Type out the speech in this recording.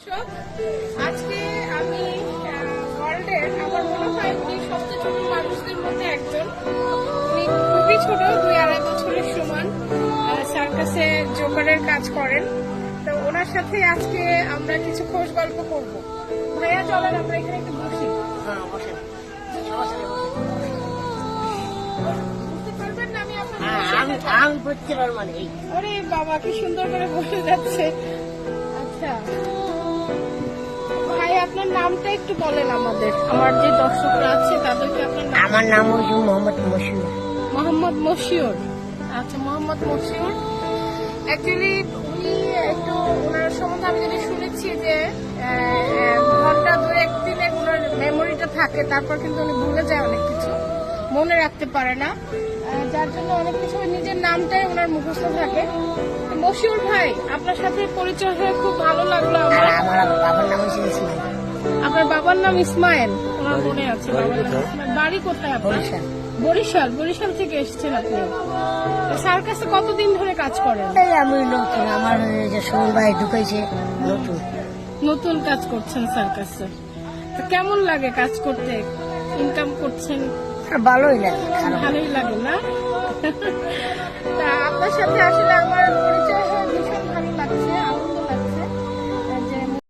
দর্শক, আজকে আমি ওয়ার্ল্ডের আমার মনে হয় উনি সবচেয়ে ছোট মানুষদের মধ্যে একজন। উনি খুবই ছোট, 2-2.5 বছরের সমান। সার্কাসে জোকারের কাজ করেন। তো ওনার সাথে আজকে আমরা কিছু খোঁজ গল্প করব। ভাইয়া চলেন আমরা এখানে একটু বসি। বুঝতে পারবেন না আমি আপনার ওরে বাবা কি সুন্দর করে বসে যাচ্ছে। আচ্ছা ভাই আপনার নামটা একটু বলেন আমাদের, আমার যে দর্শকরা আছে তাদেরকে আপনার নাম। আমার নাম হচ্ছে মোহাম্মদ মশিউর। মোহাম্মদ মশিউর। আচ্ছা মোহাম্মদ মশিউর, অ্যাকচুয়ালি উনি একটু ওনার সম্বন্ধে আমি যেটা শুনেছি যে ঘন্টা 2-1 দিনে ওনার মেমোরিটা থাকে, তারপর কিন্তু উনি ভুলে যায় অনেক কিছু, মনে রাখতে পারে না, যার জন্য অনেক কিছু নিজের নামটাই ওনার মুখস্থ থাকে। মশিউর ভাই আপনার সাথে পরিচয় হয়ে খুব ভালো লাগলো আমার। আমার বাবার নাম হচ্ছে ইসমাইল। আপনার বাবার নাম ইসমাইল, ওনার মনে আছে বাবার নাম ইসমাইল। বাড়ি কোথায় আপনার? বরিশাল। বরিশাল। বরিশাল থেকে এসেছেন আপনি। সার্কাসে কতদিন ধরে কাজ করেন? এই আমি নতুন, আমার যে সুমন ভাই ঢুকাইছে নতুন। নতুন কাজ করছেন সার্কাসে, তো কেমন লাগে কাজ করতে? ইনকাম করছেন? ভালোই লাগে, খারাপ ভালোই লাগে না? তা আপনার সাথে আসলে আমার